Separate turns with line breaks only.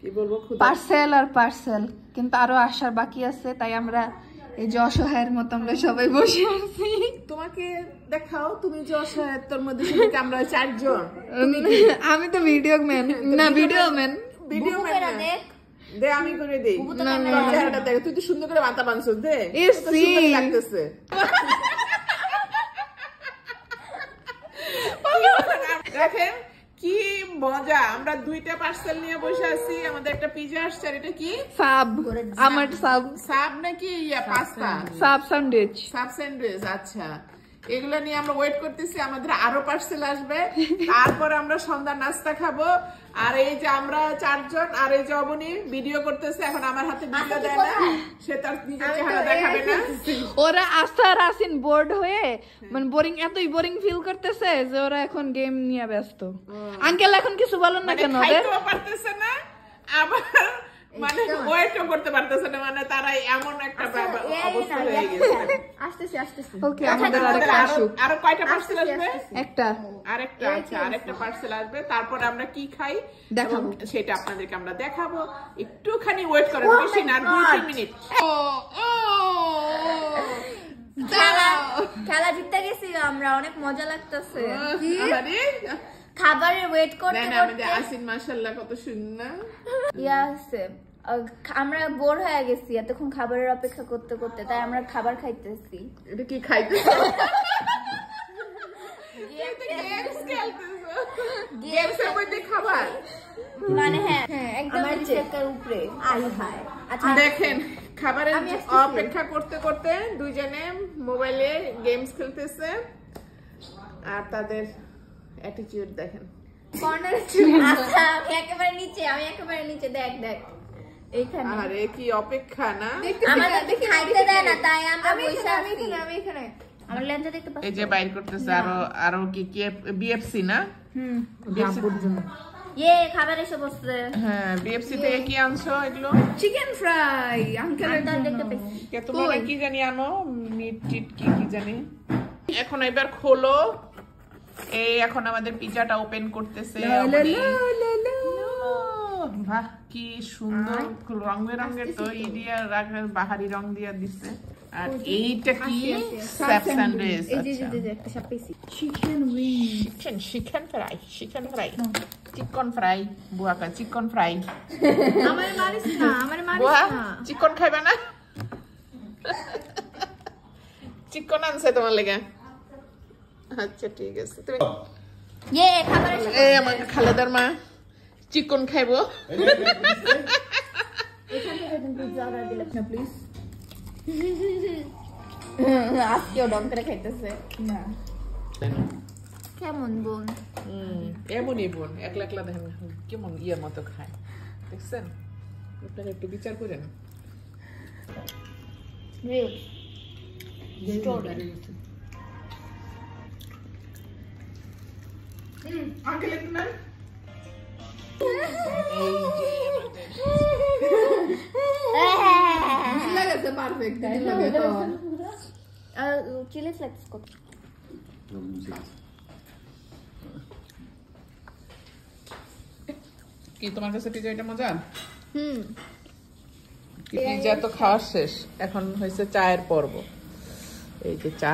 কি বলবো,
পার্সেল আর পার্সেল, কিন্তু আরো আসার বাকি আছে, তাই আমরা এই যে অসহায়ের মতো আমরা সবাই বসে আছি।
তোমাকে দেখাও, তুমি যে অসহায়, তোর মধ্যে শুধু আমরা 4 জন।
আমি তো ভিডিও ম্যান না, ভিডিও ম্যান
দেখ দে, আমি করে দেই। চেহারাটা দেখ, তুই তো সুন্দর করে মাথা বানছস, দে লাগতেছে। দেখেন কি মজা, আমরা 2টা পার্সেল নিয়ে বসে আছি। আমাদের একটা পিজা আসছে, আর এটা কি
সাব, আমার
সাব নাকি পাস্তা,
সাব স্যান্ডউইচ।
আচ্ছা, এগুলো নিয়ে আমরা ওয়েট করতেছি। আমাদের আরো পার্সেল আসবে, তারপর আমরা সন্ধ্যা নাস্তা খাবো। আর এই যে আমরা 4 জন, আর এই যে অবনী ভিডিও করতেছে, এখন আমার হাতে ভিডিও দেয় না, সে তার নিজের চেহারা দেখাবে না।
ওরা আস্থা আর আসিন বোর্ড হয়ে, মানে বোরিং, এতই বোরিং ফিল করতেছে যে ওরা এখন গেম নিয়ে ব্যস্ত। আঙ্কেল এখন কিছু বলেন না কেন?
খাইতেও পারতেছে না, আবার মানে ওয়েটও করতে পারতেছে না, মানে তারা এমন একটা অবস্থা হয়ে গেছে।
আসতেছি।
ওকে, আমাদের আরেকটা আসুক।
আরো কয়টা পার্সেল আসবে?
একটা,
আরেকটা। আচ্ছা, আরেকটা পার্সেল আসবে, তারপর আমরা কি খাই
দেখাবো,
সেটা আপনাদেরকে আমরা দেখাবো। একটুখানি ওয়েট করেন, বেশি না, 2-3 মিনিট।
খেলা জিততে গেছি আমরা, অনেক মজা লাগতেছে। খাবারের ওয়েট করতে করতে
আসিন মাশাআল্লাহ কত সুন্দর
ইয়াছে, আমরা বোর হয়ে গেছি এতক্ষণ খাবারের অপেক্ষা করতে করতে, তাই আমরা খাবার খাইতেছি।
এটা কি খাইতেছো? গেমসের মধ্যে খাবার,
মানে হ্যাঁ একদম চেকার উপরে। আচ্ছা
দেখেন, খাবারের অপেক্ষা করতে করতে 2 জনে মোবাইলে গেমস খেলতেছে, আর তাদের অ্যাটিটিউড দেখেন।
আচ্ছা, আমি একেবারে নিচে, দেখ এইখানে।
আরে কি অপেক্ষা না,
আমাদের খাইতে দেয় না, তাই আমরা বসে আছি। আমি এখানে আমার লেন্সে দেখতে পাচ্ছি।
এই যে বাইর করতেছে আরো কি বিএফসি না?
খাবার এসে বসছে।
হ্যাঁ, বিএফসি থেকে কি আনছো এগুলো?
Chicken fry. আঙ্কেল
দেখতে পেয়েছি,
তোমরা কি জানি আনো, মিট টিট কি জানি। এখন এবার খোলো। এই এখন আমাদের পিজাটা ওপেন করতেছে। বাহ, কি সুন্দর রং বেরঙের তো ই দিয়া বাহারি রং দিয়া দিচ্ছে। আর এইটা কি? স্যাপ স্যান্ডউইচ।
একটা সাপ পেয়েছি।
চিকেন ফ্রাই, চিকেন ফ্রাই, বুয়াকা চিকেন ফ্রাই।
আমার মারিস না।
বুয়া চিকেন খাইবা না? চিকেন আনছে তোমার লেগে। আচ্ছা ঠিক আছে, তুমি
খাবার এসে
এই আমার খালেদার মা চিকেন খাইবো।
এখান থেকে পিজ্জা অর্ডার দিলে না প্লিজ। আজকেও ডং করে খাইতেছে না। কেমন বোন?
এমনই বোন, একলা একলা দেখেন কেমন ইয়ের মতো খায়, দেখছেন? আপনারা একটু বিচার করেন। আঙ্কেল একটু নেন। পারফেক্ট
চিলি ফ্লেক্স কত?
কি তোমার কাছে পিজা এটা মজা? পিজা তো খাওয়া শেষ, এখন হয়েছে চায়ের পর্ব। এই যে চা।